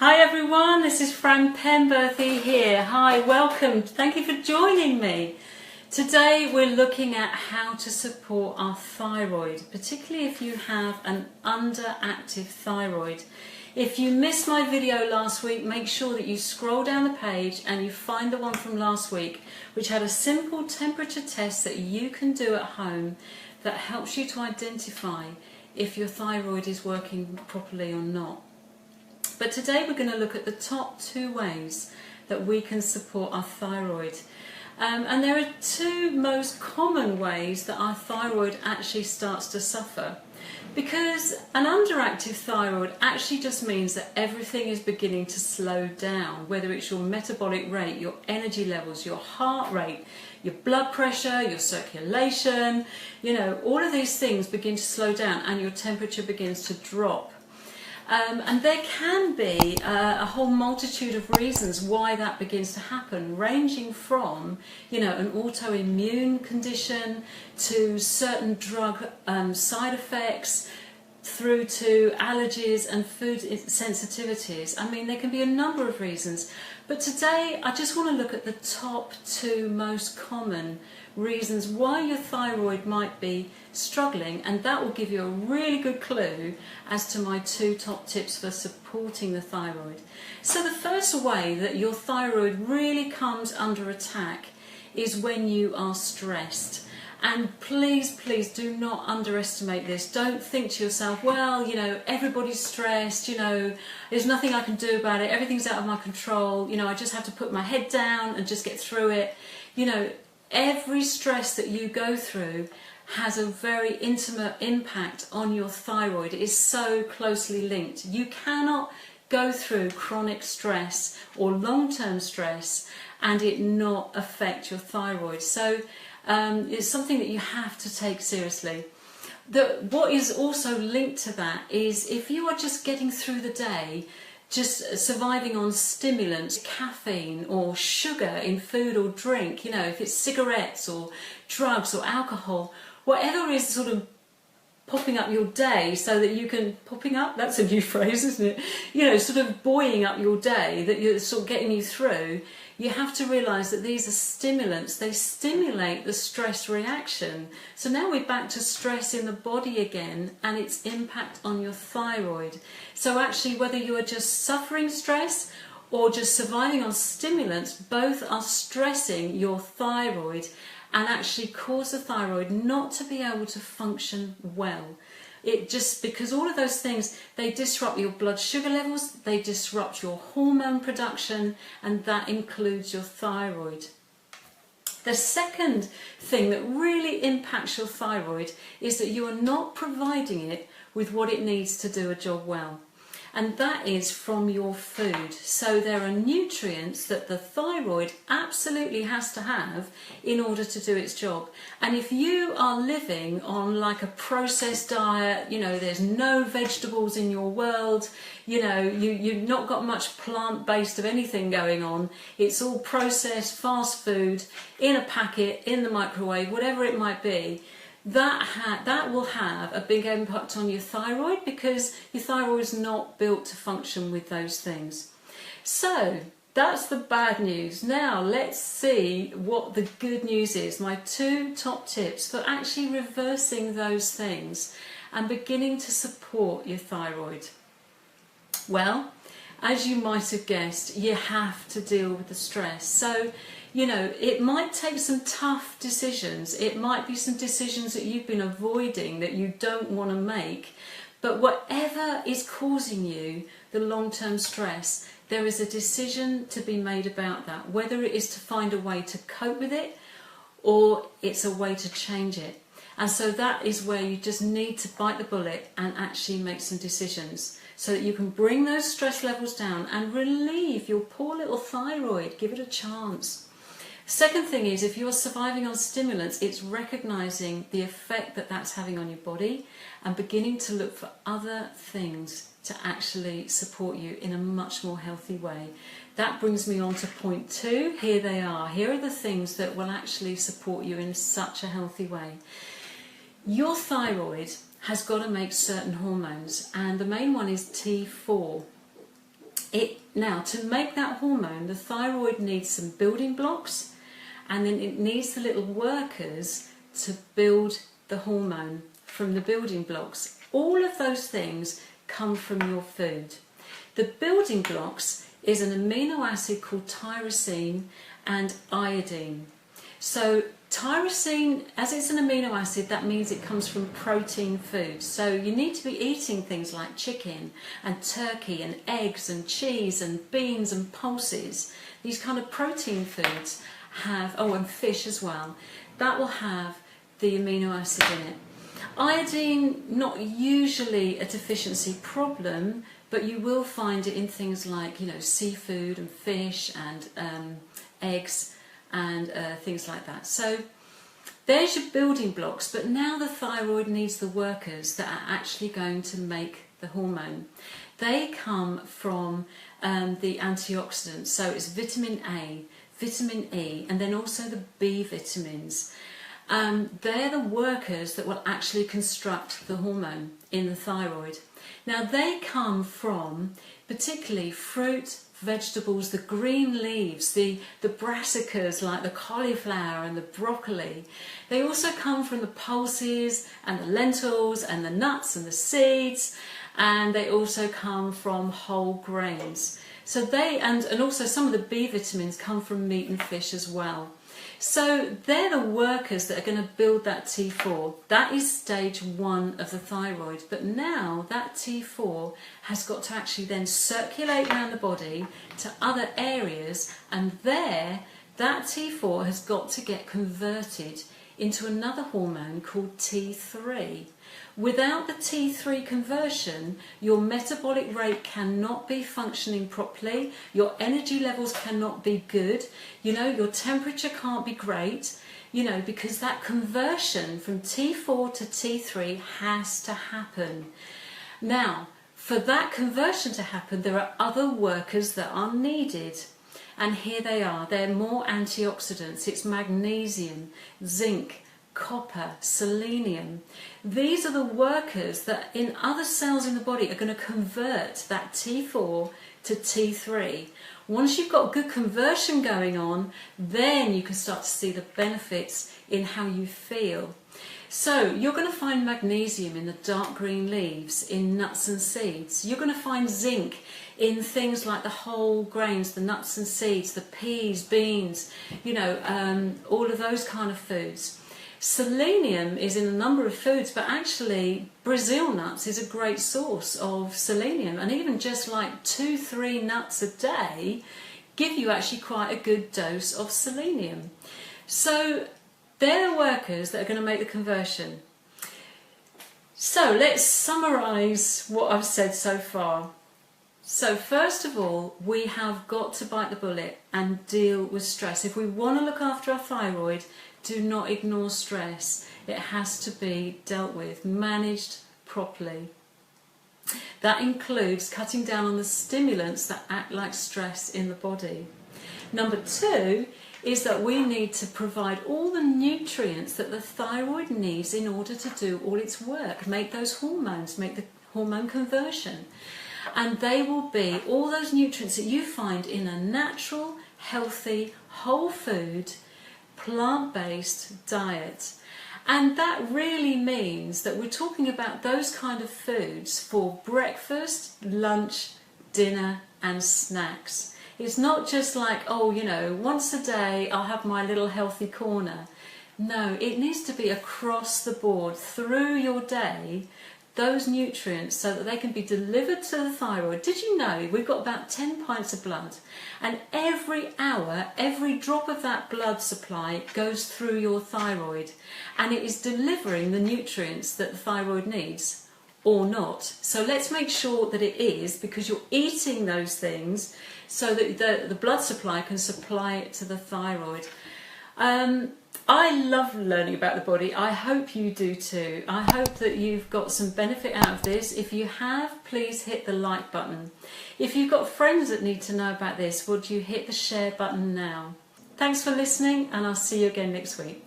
Hi everyone, this is Fran Penberthy here. Hi, welcome. Thank you for joining me. Today we're looking at how to support our thyroid, particularly if you have an underactive thyroid. If you missed my video last week, make sure that you scroll down the page and you find the one from last week, which had a simple temperature test that you can do at home that helps you to identify if your thyroid is working properly or not. But today we're going to look at the top 2 ways that we can support our thyroid. And there are 2 most common ways that our thyroid actually starts to suffer. Because an underactive thyroid actually just means that everything is beginning to slow down, whether it's your metabolic rate, your energy levels, your heart rate, your blood pressure, your circulation, all of these things begin to slow down and your temperature begins to drop. And there can be a whole multitude of reasons why that begins to happen, ranging from, an autoimmune condition to certain drug side effects, through to allergies and food sensitivities. I mean, there can be a number of reasons. But today I just want to look at the top 2 most common reasons why your thyroid might be struggling, and that will give you a really good clue as to my 2 top tips for supporting the thyroid. So the first way that your thyroid really comes under attack is when you are stressed. And please do not underestimate this. Don't think to yourself, well, everybody's stressed, there's nothing I can do about it, everything's out of my control, I just have to put my head down and just get through it. Every stress that you go through has a very intimate impact on your thyroid. It is so closely linked. You cannot go through chronic stress or long-term stress and it not affect your thyroid. So it's something that you have to take seriously. What is also linked to that is if you are just getting through the day, just surviving on stimulants, caffeine or sugar in food or drink, if it's cigarettes or drugs or alcohol, whatever is sort of popping up your day so that you can, popping up, that's a new phrase, isn't it? Sort of buoying up your day, that you're sort of getting you through, you have to realise that these are stimulants. They stimulate the stress reaction. So now we're back to stress in the body again and its impact on your thyroid. So actually, whether you are just suffering stress or just surviving on stimulants, both are stressing your thyroid and actually cause the thyroid not to be able to function well. It just, because all of those things, they disrupt your blood sugar levels, they disrupt your hormone production, and that includes your thyroid. The second thing that really impacts your thyroid is that you are not providing it with what it needs to do a job well. And that is from your food. So there are nutrients that the thyroid absolutely has to have in order to do its job. And if you are living on like a processed diet, there's no vegetables in your world, you've not got much plant-based of anything going on, it's all processed fast food in a packet, in the microwave, whatever it might be, that will have a big impact on your thyroid because your thyroid is not built to function with those things. So that's the bad news. Now let's see what the good news is. My 2 top tips for actually reversing those things and beginning to support your thyroid. Well, as you might have guessed, you have to deal with the stress. So it might take some tough decisions. It might be some decisions that you've been avoiding that you don't want to make. But whatever is causing you the long-term stress, there is a decision to be made about that, whether it is to find a way to cope with it or it's a way to change it. And so that is where you just need to bite the bullet and actually make some decisions so that you can bring those stress levels down and relieve your poor little thyroid. Give it a chance. Second thing is, if you're surviving on stimulants, it's recognising the effect that that's having on your body and beginning to look for other things to actually support you in a much more healthy way. That brings me on to point 2. Here they are. Here are the things that will actually support you in such a healthy way. Your thyroid has got to make certain hormones, and the main one is T4. Now, to make that hormone, the thyroid needs some building blocks, and then it needs the little workers to build the hormone from the building blocks. All of those things come from your food. The building blocks is an amino acid called tyrosine and iodine. So tyrosine, as it's an amino acid, that means it comes from protein foods. So you need to be eating things like chicken and turkey and eggs and cheese and beans and pulses. These kind of protein foods have, and fish as well, that will have the amino acid in it. Iodine, not usually a deficiency problem, but you will find it in things like, seafood and fish and eggs and things like that. So there's your building blocks, but now the thyroid needs the workers that are actually going to make the hormone. They come from the antioxidants, so it's vitamin A, vitamin E, and then also the B vitamins. They're the workers that will actually construct the hormone in the thyroid. Now they come from particularly fruit, vegetables, the green leaves, the brassicas like the cauliflower and the broccoli. They also come from the pulses and the lentils and the nuts and the seeds, and they also come from whole grains. So and also some of the B vitamins come from meat and fish as well. So they're the workers that are going to build that T4. That is stage 1 of the thyroid. But now that T4 has got to actually then circulate around the body to other areas, and that T4 has got to get converted into another hormone called T3. Without the T3 conversion, your metabolic rate cannot be functioning properly, your energy levels cannot be good, your temperature can't be great, because that conversion from T4 to T3 has to happen. Now, for that conversion to happen, there are other workers that are needed. And here they are. They're more antioxidants. It's magnesium, zinc, copper, selenium. These are the workers that in other cells in the body are going to convert that T4 to T3. Once you've got good conversion going on, then you can start to see the benefits in how you feel. So you're going to find magnesium in the dark green leaves, in nuts and seeds. You're going to find zinc in things like the whole grains, the nuts and seeds, the peas, beans, all of those kind of foods. Selenium is in a number of foods, but actually Brazil nuts is a great source of selenium, and even just like 2-3 nuts a day give you actually quite a good dose of selenium. So they're the workers that are going to make the conversion. So let's summarise what I've said so far. So first of all, we have got to bite the bullet and deal with stress. If we want to look after our thyroid, do not ignore stress. It has to be dealt with, managed properly. That includes cutting down on the stimulants that act like stress in the body. Number 2 is that we need to provide all the nutrients that the thyroid needs in order to do all its work, make those hormones, make the hormone conversion. And they will be all those nutrients that you find in a natural, healthy, whole food, plant-based diet. And that really means that we're talking about those kind of foods for breakfast, lunch, dinner and snacks. It's not just like, once a day I'll have my little healthy corner. No, it needs to be across the board through your day, those nutrients, so that they can be delivered to the thyroid. Did you know we've got about 10 pints of blood, and every hour, every drop of that blood supply goes through your thyroid, and it is delivering the nutrients that the thyroid needs or not. So let's make sure that it is, because you're eating those things so that the blood supply can supply it to the thyroid. I love learning about the body. I hope you do too. I hope that you've got some benefit out of this. If you have, please hit the like button. If you've got friends that need to know about this, would you hit the share button now? Thanks for listening, and I'll see you again next week.